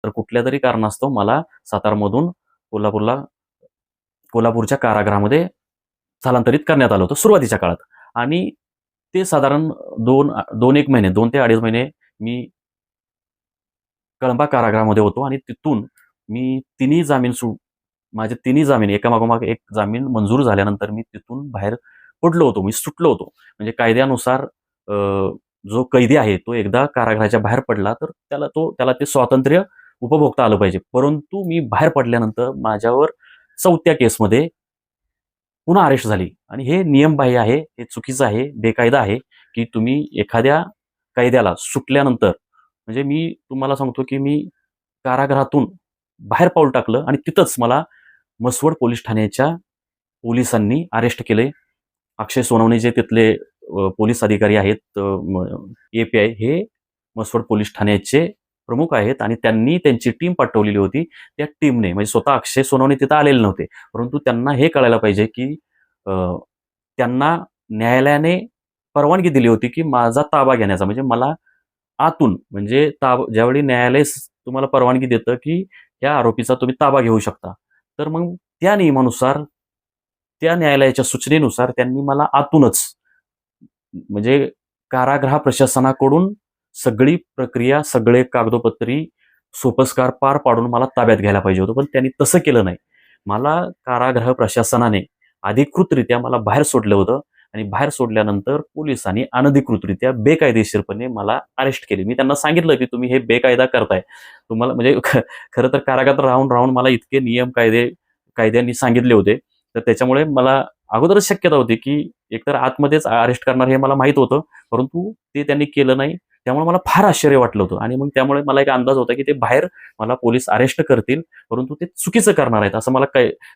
तर कुठल्या तरी कारणास्तव मला सातारमधून कोल्हापूरच्या कारागृहामध्ये स्थलांतरित करण्यात आलं होतं सुरुवातीच्या काळात. आणि ते साधारण 2 महिने 2 ते 2.5 महिने मी कळंबा कारागृहामध्ये होतो आणि तिथून मी माझे तिन्ही जामीन एकामागोमाग एक जामीन मंजूर झाल्यानंतर मी तिथून बाहेर पडलो होतो. मी सुटलो होतो. म्हणजे कायद्यानुसार जो कैदी आहे तो एकदा कारागृहाच्या बाहेर पडला तर त्याला ते स्वातंत्र्य उपभोगता आलं पाहिजे. परंतु मी बाहेर पडल्यानंतर माझ्यावर 4थ्या केसमध्ये पुन्हा अरेस्ट झाली आणि हे नियमबाह्य आहे, हे चुकीचं आहे, बेकायदा आहे, की तुम्ही एखाद्या कैद्याला सुटल्यानंतर म्हणजे मी तुम्हाला सांगतो, की मी कारागृहातून बाहेर पाऊल टाकलं आणि तिथंच मला मसवड पोलीस ठाण्याच्या पोलिसांनी अरेस्ट केले. अक्षय सोनवणे जे तिथले पोलीस अधिकारी आहेत, ए-पी-आय हे मसवड पोलीस ठाण्याचे प्रमुख आहेत आणि त्यांनी त्यांची टीम पाठवलेली होती. त्या टीमने म्हणजे स्वतः अक्षय सोनवणे तिथं आलेले नव्हते. परंतु त्यांना हे कळायला पाहिजे, की त्यांना न्यायालयाने परवानगी दिली होती, की माझा ताबा घेण्याचा. म्हणजे मला आतून म्हणजे ज्यावेळी न्यायालय तुम्हाला परवानगी देतं, की या आरोपीचा तुम्ही ताबा घेऊ शकता. तर मग त्या नियमानुसार, त्या न्यायालयाच्या सूचनेनुसार त्यांनी मला आतूनच म्हणजे कारागृह प्रशासनाकडून सगळी प्रक्रिया, सगळे कागदोपत्री सोपस्कार पार पाडून मला ताब्यात घ्यायला पाहिजे होतं. पण त्यांनी तसं केलं नाही. मला कारागृह प्रशासनाने अधिकृतरित्या मला बाहेर सोडलं होतं आणि बाहेर सोडल्यानंतर पोलिसांनी अनधिकृतरित्या बेकायदेशीरपणे मला अरेस्ट केले. मी त्यांना सांगितलं, की तुम्ही हे बेकायदा करताय. तुम्हाला म्हणजे खरं तर कारागृहात राहून मला इतके कायद्यांनी सांगितले होते. तर त्याच्यामुळे मला अगोदरच शक्यता होती, की एकतर आतमध्येच अरेस्ट करणार हे मला माहीत होतं. परंतु ते त्यांनी केलं नाही. त्यामुळे मला फार आश्चर्य वाटलं होतं आणि मग त्यामुळे मला एक अंदाज होता, की ते बाहेर मला पोलीस अरेस्ट करतील, परंतु ते चुकीचं करणार आहेत. असं मला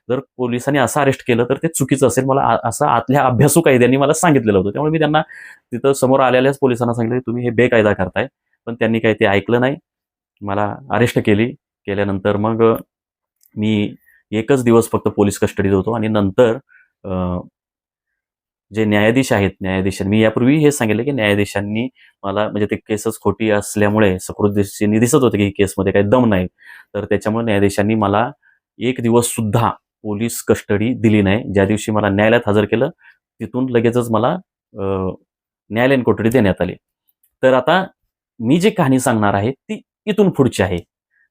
जर पोलिसांनी असं अरेस्ट केलं तर ते चुकीचं असेल. मला असं आतल्या अभ्यासू कायद्यांनी मला सांगितलेलं होतं. त्यामुळे मी त्यांना तिथं समोर आलेल्याच पोलिसांना सांगितलं, की तुम्ही हे बेकायदा करताय. पण त्यांनी काही ते ऐकलं नाही. मला अरेस्ट केली. केल्यानंतर मग मी 1च दिवस फक्त पोलीस कस्टडीत होतो आणि नंतर जे न्यायाधीश आहेत, मी यापूर्वी हे सांगितलं, की न्यायाधीशांनी मला म्हणजे ते केसच खोटी असल्यामुळे सकृतदर्शनी दिसत होतं, की केसमध्ये काही दम नाही. तर त्याच्यामुळे न्यायाधीशांनी मला 1 दिवस सुद्धा पोलीस कस्टडी दिली नाही. ज्या दिवशी मला न्यायालयात हजर केलं, तिथून लगेचच मला न्यायालयीन कोठडी देण्यात आली. तर आता मी जी कहाणी सांगणार आहे, ती इथून पुढची आहे.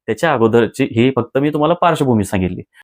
त्याच्या अगोदरची ही फक्त मी तुम्हाला पार्श्वभूमी सांगितली.